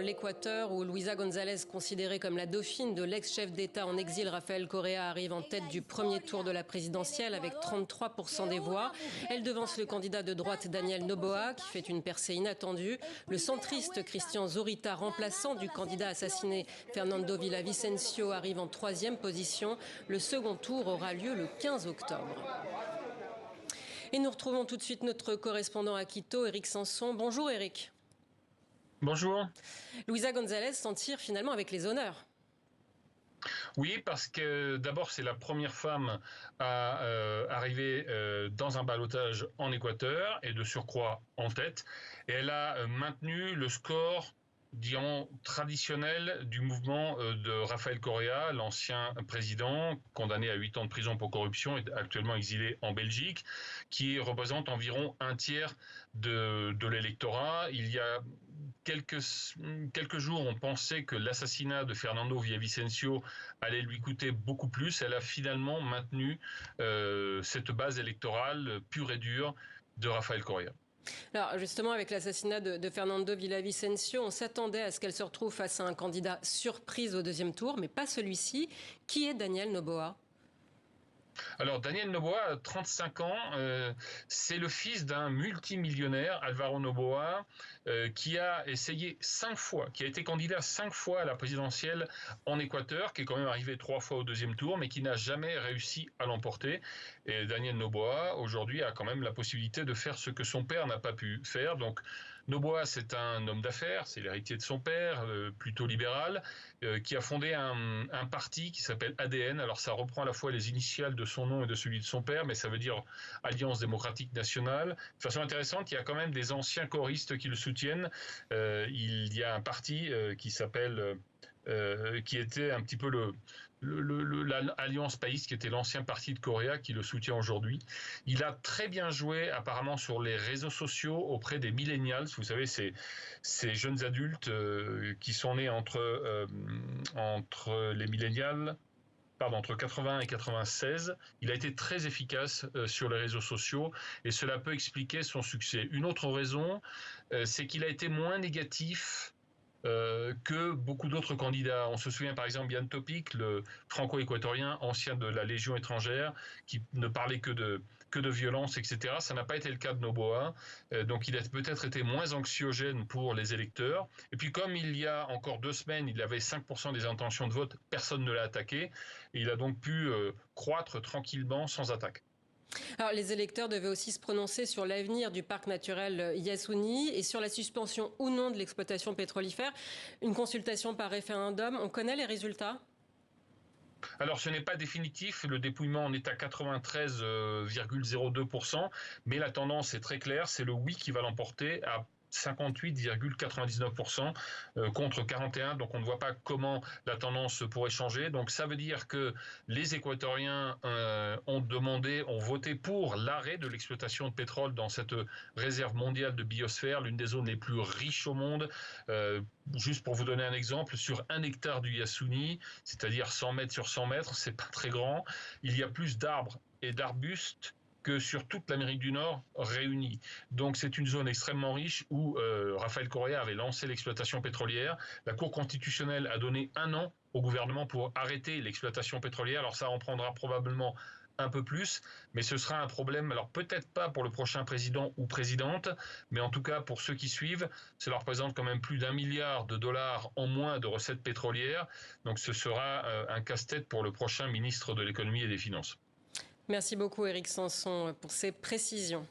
L'Équateur, où Luisa González, considérée comme la dauphine de l'ex-chef d'État en exil Rafael Correa, arrive en tête du premier tour de la présidentielle avec 33% des voix. Elle devance le candidat de droite Daniel Noboa, qui fait une percée inattendue. Le centriste Christian Zorita, remplaçant du candidat assassiné Fernando Villavicencio, arrive en troisième position. Le second tour aura lieu le 15 octobre. Et nous retrouvons tout de suite notre correspondant à Quito, Éric Sanson. Bonjour Éric. Bonjour. Luisa González s'en tire finalement avec les honneurs. Oui, parce que d'abord, c'est la première femme à arriver dans un ballotage en Équateur et de surcroît en tête. Et elle a maintenu le score, disons, traditionnel du mouvement de Rafael Correa, l'ancien président, condamné à 8 ans de prison pour corruption et actuellement exilé en Belgique, qui représente environ un tiers de l'électorat. Il y a quelques jours, on pensait que l'assassinat de Fernando Villavicencio allait lui coûter beaucoup plus. Elle a finalement maintenu cette base électorale pure et dure de Rafael Correa. Alors justement, avec l'assassinat de Fernando Villavicencio, on s'attendait à ce qu'elle se retrouve face à un candidat surprise au deuxième tour, mais pas celui-ci. Qui est Daniel Noboa ? Alors Daniel Noboa a 35 ans, c'est le fils d'un multimillionnaire, Alvaro Noboa, qui a essayé 5 fois, qui a été candidat 5 fois à la présidentielle en Équateur, qui est quand même arrivé 3 fois au deuxième tour, mais qui n'a jamais réussi à l'emporter. Et Daniel Noboa, aujourd'hui, a quand même la possibilité de faire ce que son père n'a pas pu faire. Donc Noboa, c'est un homme d'affaires, c'est l'héritier de son père, plutôt libéral, qui a fondé un parti qui s'appelle ADN. Alors ça reprend à la fois les initiales de son nom et de celui de son père, mais ça veut dire Alliance démocratique nationale. De façon intéressante, il y a quand même des anciens choristes qui le soutiennent. Il y a un parti qui s'appelle... qui était un petit peu l'Alliance País, qui était l'ancien parti de Correa, qui le soutient aujourd'hui. Il a très bien joué apparemment sur les réseaux sociaux auprès des millennials. Vous savez, ces jeunes adultes qui sont nés entre les millennials, entre 80 et 96, il a été très efficace sur les réseaux sociaux et cela peut expliquer son succès. Une autre raison, c'est qu'il a été moins négatif que beaucoup d'autres candidats. On se souvient par exemple Jan Topic, le franco-équatorien, ancien de la Légion étrangère, qui ne parlait que de violence, etc. Ça n'a pas été le cas de Noboa. Donc il a peut-être été moins anxiogène pour les électeurs. Et puis comme il y a encore 2 semaines, il avait 5% des intentions de vote, personne ne l'a attaqué. Et il a donc pu croître tranquillement sans attaque. Alors, les électeurs devaient aussi se prononcer sur l'avenir du parc naturel Yasuni et sur la suspension ou non de l'exploitation pétrolifère. Une consultation par référendum. On connaît les résultats ? Alors ce n'est pas définitif, le dépouillement en est à 93,02%, mais la tendance est très claire, c'est le oui qui va l'emporter à 58,99% contre 41, donc on ne voit pas comment la tendance pourrait changer. Donc ça veut dire que les Équatoriens ont voté pour l'arrêt de l'exploitation de pétrole dans cette réserve mondiale de biosphère, l'une des zones les plus riches au monde. Juste pour vous donner un exemple, sur 1 hectare du Yasuni, c'est-à-dire 100 mètres sur 100 mètres, c'est pas très grand, il y a plus d'arbres et d'arbustes que sur toute l'Amérique du Nord réunie. Donc c'est une zone extrêmement riche où Rafael Correa avait lancé l'exploitation pétrolière. La Cour constitutionnelle a donné 1 an au gouvernement pour arrêter l'exploitation pétrolière. Alors ça en prendra probablement un peu plus, mais ce sera un problème, alors peut-être pas pour le prochain président ou présidente, mais en tout cas pour ceux qui suivent, cela représente quand même plus d'1 milliard de dollars en moins de recettes pétrolières. Donc ce sera un casse-tête pour le prochain ministre de l'économie et des finances. Merci beaucoup Éric Sanson pour ces précisions.